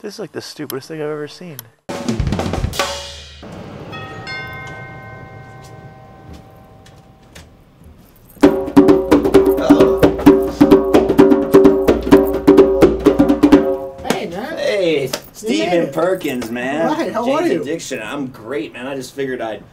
This is like the stupidest thing I've ever seen. Hey, Stephen Perkins, man. Right, how are you? Addiction. I'm great, man. I just figured I'd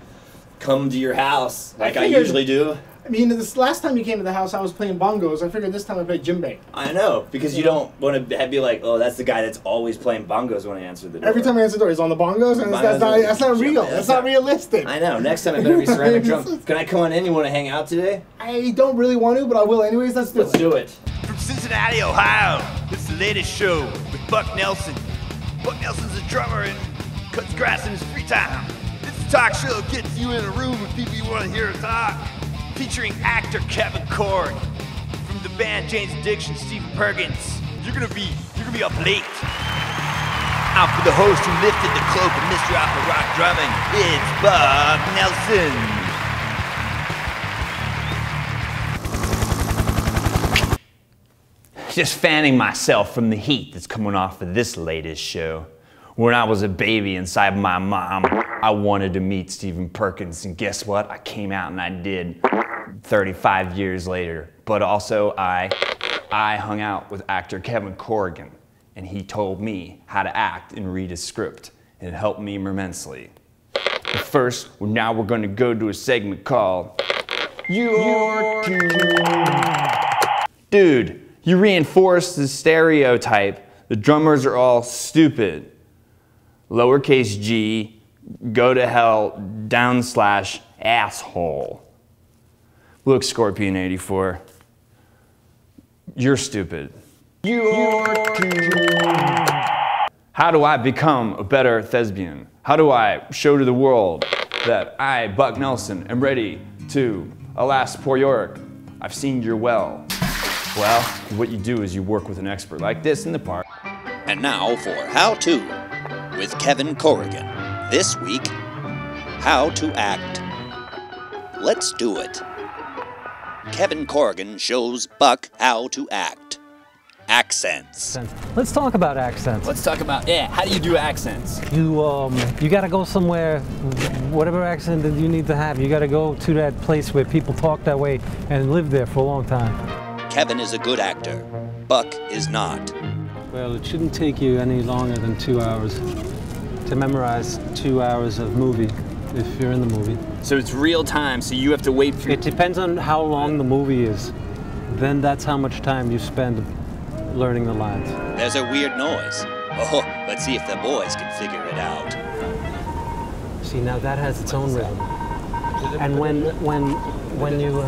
come to your house like I usually do. I mean, this last time you came to the house, I was playing bongos. I figured this time I'd play djembe. I know, because you don't want to be like, oh, that's the guy that's always playing bongos when I answer the door. Every time I answer the door, he's on the bongos, and that's not real. That's not realistic. I know. Next time I better be ceramic drum. Can I come on in? You want to hang out today? I don't really want to, but I will anyways. Let's do it. From Cincinnati, Ohio, this is the latest show with Buck Nelson. Buck Nelson's a drummer and cuts grass in his free time. This talk show gets you in a room with people you want to hear talk. Featuring actor Kevin Corrigan. From the band Jane's Addiction, Stephen Perkins. You're gonna be up late. Out for the host who lifted the cloak of mystery opera rock drumming, it's Buck Nelson. Just fanning myself from the heat that's coming off of this latest show. When I was a baby inside my mom, I wanted to meet Stephen Perkins, and guess what? I came out and I did 35 years later. But also I hung out with actor Kevin Corrigan, and he told me how to act and read a script, and it helped me immensely. But first, now we're gonna go to a segment called Your Dude, you reinforce the stereotype. The drummers are all stupid. Lowercase g, go to hell, / asshole. Look, Scorpion 84, you're stupid. How do I become a better thespian? How do I show to the world that I, Buck Nelson, am ready to, alas, poor Yorick, I've seen your well. Well, what you do is you work with an expert like this in the park. And now for How To with Kevin Corrigan. This week, how to act. Let's do it. Kevin Corrigan shows Buck how to act. Accents. Let's talk about accents. Let's talk about, how do you do accents? You gotta go somewhere, whatever accent that you need to have, you gotta go to that place where people talk that way and live there for a long time. Kevin is a good actor. Buck is not. Well, it shouldn't take you any longer than 2 hours to memorize 2 hours of movie, if you're in the movie. So it's real time, so you have to wait for... It depends on how long the movie is. Then that's how much time you spend learning the lines. There's a weird noise. Oh, let's see if the boys can figure it out. See, now that has its own rhythm. And when you...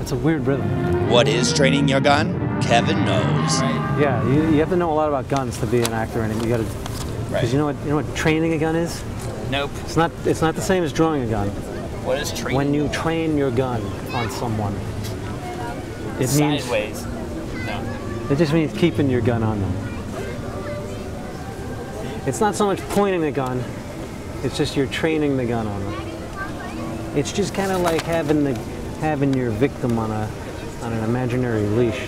It's a weird rhythm. What is training your gun? Kevin knows. Yeah, you have to know a lot about guns to be an actor, and you got to, because you know what training a gun is? Nope. It's not the same as drawing a gun. What is training? When you train your gun on someone, it means sideways. No. It just means keeping your gun on them. It's not so much pointing the gun; it's just you're training the gun on them. It's just kind of like having your victim on an imaginary leash.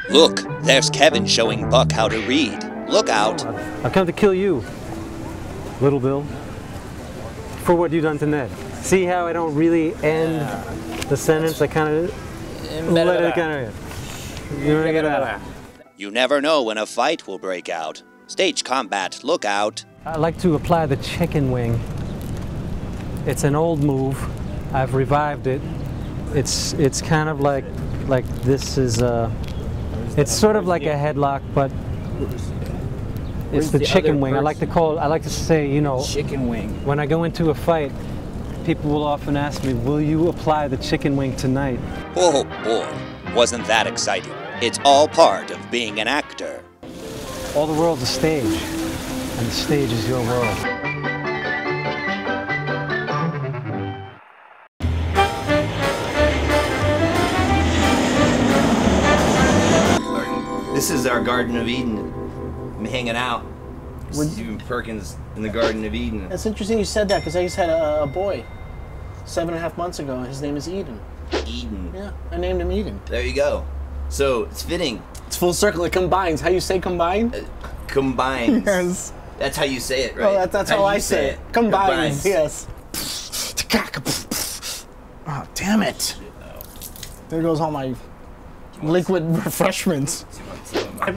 Look, there's Kevin showing Buck how to read. Look out. I've come to kill you, Little Bill, for what you've done to Ned. See how I don't really end the sentence? I kind of let it kind of... You never know when a fight will break out. Stage combat, look out. I like to apply the chicken wing. It's an old move. I've revived it. It's kind of like this is it's sort of like a headlock, but it's the chicken wing. I like to say, you know, chicken wing. When I go into a fight, people will often ask me, will you apply the chicken wing tonight? Oh boy, wasn't that exciting. It's all part of being an actor. All the world's a stage, and the stage is your world. This is our Garden of Eden. I'm hanging out. Stephen Perkins in the Garden of Eden. That's interesting you said that, because I just had a boy 7.5 months ago. His name is Eden. Eden. Yeah, I named him Eden. There you go. So it's fitting. It's full circle. It combines. How you say combine? Combines. Yes. That's how you say it, right? Oh, that's how I you say it. Combines. Yes. Oh, damn it. There goes all my liquid refreshments.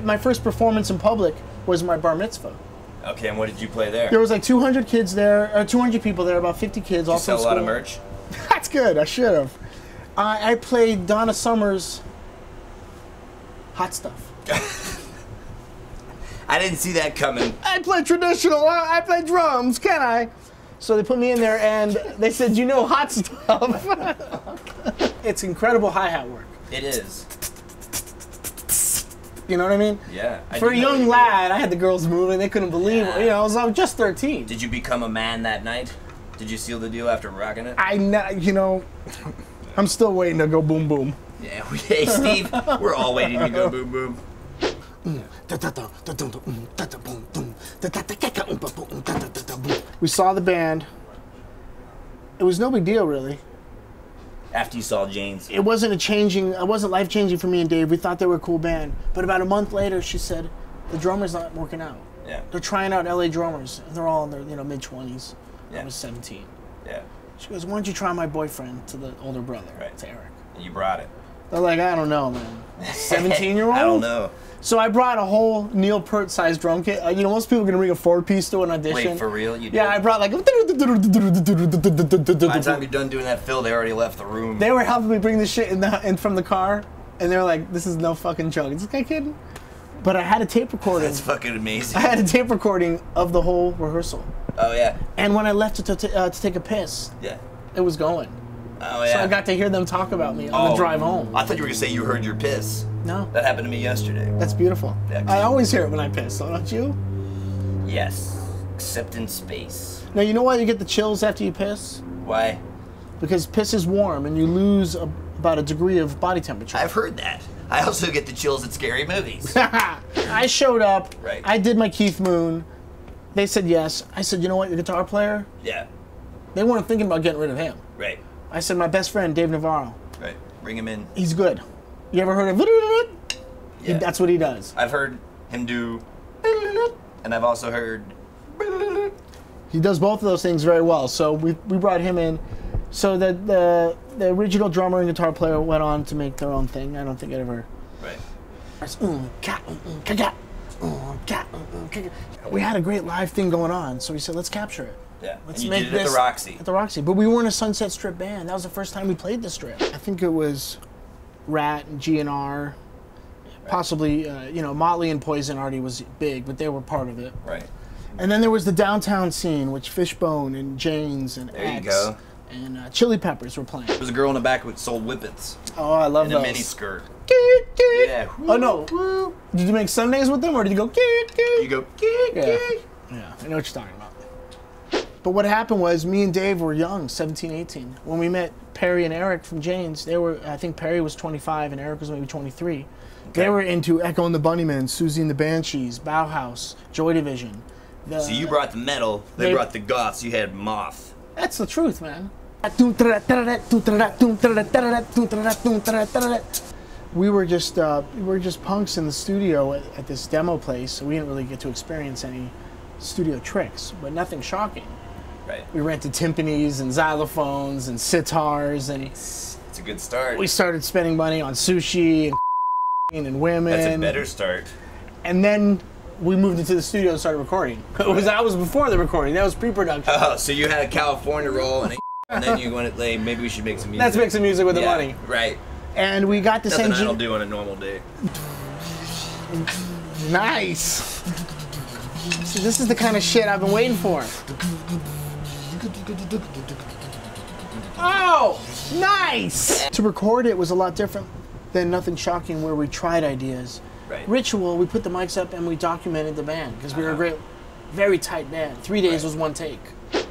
My first performance in public was my bar mitzvah. Okay, and what did you play there? There was like 200 kids there, 200 people there, about 50 kids. Did you sell a lot of merch? That's good. I should have. I played Donna Summer's Hot Stuff. I didn't see that coming. I play traditional. I play drums. Can I? So they put me in there, and they said, "You know, Hot Stuff." It's incredible hi-hat work. It is. You know what I mean? Yeah. For a young lad, I had the girls moving. They couldn't believe it. You know, I was just 13. Did you become a man that night? Did you seal the deal after rocking it? I'm still waiting to go boom boom. Yeah. Hey, Steve, we're all waiting to go boom boom. We saw the band. It was no big deal, really. After you saw Jane's. It wasn't life-changing for me and Dave. We thought they were a cool band. But about a month later, she said, the drummer's not working out. Yeah. They're trying out LA drummers, and they're all in their mid-20s. Yeah. I was 17. Yeah. She goes, why don't you try my boyfriend, to the older brother, right. to Eric. And you brought it. They're like, I don't know, man. 17-year-old? I don't know. So I brought a whole Neil Peart-sized drum kit. Most people can bring a 4-piece to an audition. Wait, for real? You did? Yeah, I brought like... By the time you're done doing that fill, they already left the room. They were helping me bring this shit in from the car, and they were like, this is no fucking joke. Is this guy kidding? But I had a tape recording. That's fucking amazing. I had a tape recording of the whole rehearsal. Oh, yeah. And when I left to take a piss, yeah, it was going. Oh, yeah. So I got to hear them talk about me on the drive home. I thought you were going to say you heard your piss. No. That happened to me yesterday. That's beautiful. Yeah, I always hear it when I piss, don't you? Yes. Except in space. Now, you know why you get the chills after you piss? Why? Because piss is warm and you lose about a degree of body temperature. I've heard that. I also get the chills at scary movies. I showed up. Right. I did my Keith Moon. They said yes. I said, you know what, your guitar player? Yeah. They weren't thinking about getting rid of him. Right. I said, my best friend, Dave Navarro. Right. Bring him in. He's good. You ever heard of... Yeah. That's what he does. I've heard him do... And I've also heard... He does both of those things very well. So we brought him in. So the original drummer and guitar player went on to make their own thing. I don't think it ever... Right. We had a great live thing going on, so we said, let's capture it. Yeah. Let's and you make did it this at the Roxy. At the Roxy. But we weren't a Sunset Strip band. That was the first time we played the Strip. I think it was Rat and GNR. Right. Possibly, Motley and Poison already was big, but they were part of it. Right. And then there was the downtown scene, which Fishbone and Jane's and there X you go. And Chili Peppers were playing. There was a girl in the back who sold whippets. Oh, I love those. In a mini skirt. Yeah. Oh, no. Did you make Sundays with them, or did you go... You go... Yeah, I know what you're talking about. But what happened was, me and Dave were young, 17, 18. When we met Perry and Eric from Jane's, I think Perry was 25 and Eric was maybe 23. Okay. They were into Echo and the Bunnymen, Susie and the Banshees, Bauhaus, Joy Division. So you brought the metal, they brought the goths, you had Moth. That's the truth, man. We were just punks in the studio at this demo place, so we didn't really get to experience any studio tricks, but nothing shocking. Right. We rented timpanis and xylophones and sitars, and it's a good start. We started spending money on sushi and women. That's a better start. And then we moved into the studio and started recording. That was before the recording. That was pre-production. Oh, so you had a California roll and then you went, like, maybe we should make some music. Let's make some music with the money. Right. And we got this Nothing I don't do on a normal day. Nice. So this is the kind of shit I've been waiting for. Oh, nice! To record it was a lot different than Nothing Shocking, where we tried ideas. Right. Ritual, we put the mics up and we documented the band, because we were a great, very tight band. 3 days was one take.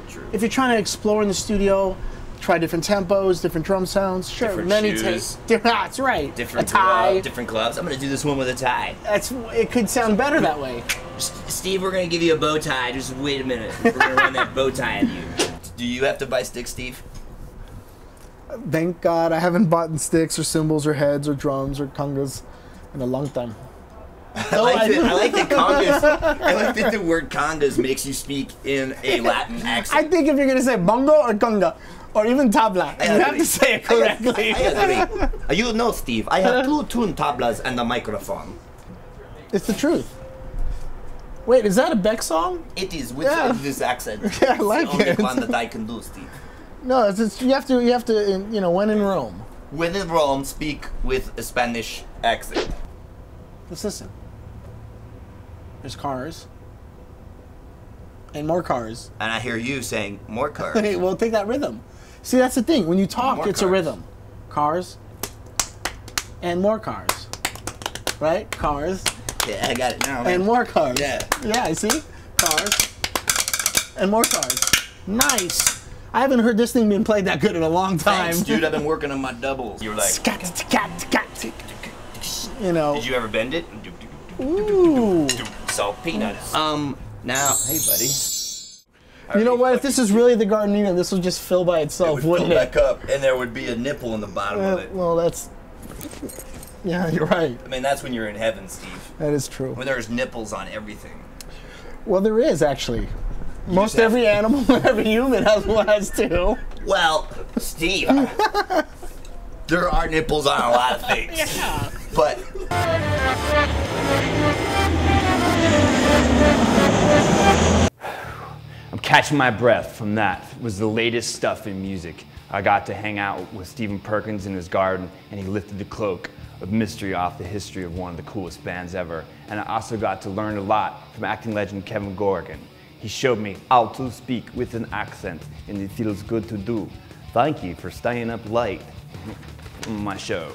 True. If you're trying to explore in the studio, try different tempos, different drum sounds, sure, different many shoes. takes. That's right. Different a tie. Different gloves. I'm going to do this one with a tie. It could sound better that way. Steve, we're going to give you a bow tie. Just wait a minute. We're going to run that bow tie on you. Do you have to buy sticks, Steve? Thank God I haven't bought sticks or cymbals or heads or drums or congas in a long time. I like that congas. I like that the word congas makes you speak in a Latin accent. I think if you're gonna say bongo or conga, or even tabla, you have to say it correctly. I agree. You know, Steve, I have 2 tuned tablas and a microphone. It's the truth. Wait, is that a Beck song? It is with this accent. Yeah, I like it's the it. only one that I can do, Steve. No, you have to, you know, when in Rome. When in Rome, speak with a Spanish accent. Let's listen. There's cars. And more cars. And I hear you saying, more cars. Okay, well, take that rhythm. See, that's the thing. When you talk, More it's a cars. rhythm. Cars. And more cars. Right? Cars. Yeah, I got it now. And more cars. Yeah. Yeah, I see? Cars. And more cars. Nice. I haven't heard this thing being played that good in a long time. Thanks, dude. I've been working on my doubles. You're like, you know. did you ever bend it? Ooh. Salt peanuts. Now, hey, buddy. You know what? If this is really the Garden Eden, this will just fill by It itself, would fill wouldn't it? back up, and there would be a nipple in the bottom of it. Well, that's... Yeah, you're right. I mean, that's when you're in heaven, Steve. That is true. When there's nipples on everything. Well, there is, actually. Most every animal and every human has two. Well, Steve, there are nipples on a lot of things. Yeah. But I'm catching my breath from that. It was the latest stuff in music. I got to hang out with Stephen Perkins in his garden, and he lifted the cloak of mystery off the history of one of the coolest bands ever. And I also got to learn a lot from acting legend Kevin Corrigan. He showed me how to speak with an accent, and it feels good to do. Thank you for staying up late on my show.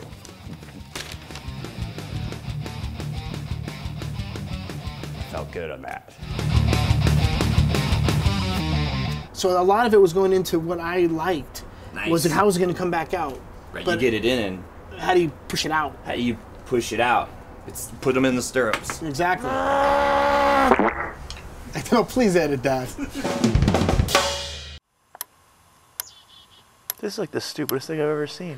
Felt good on that. So a lot of it was going into what I liked. Nice. Was it how was it going to come back out? right, But- you get it in, and How do you push it out? how do you push it out? It's put them in the stirrups. Exactly. No, please edit that. This is like the stupidest thing I've ever seen.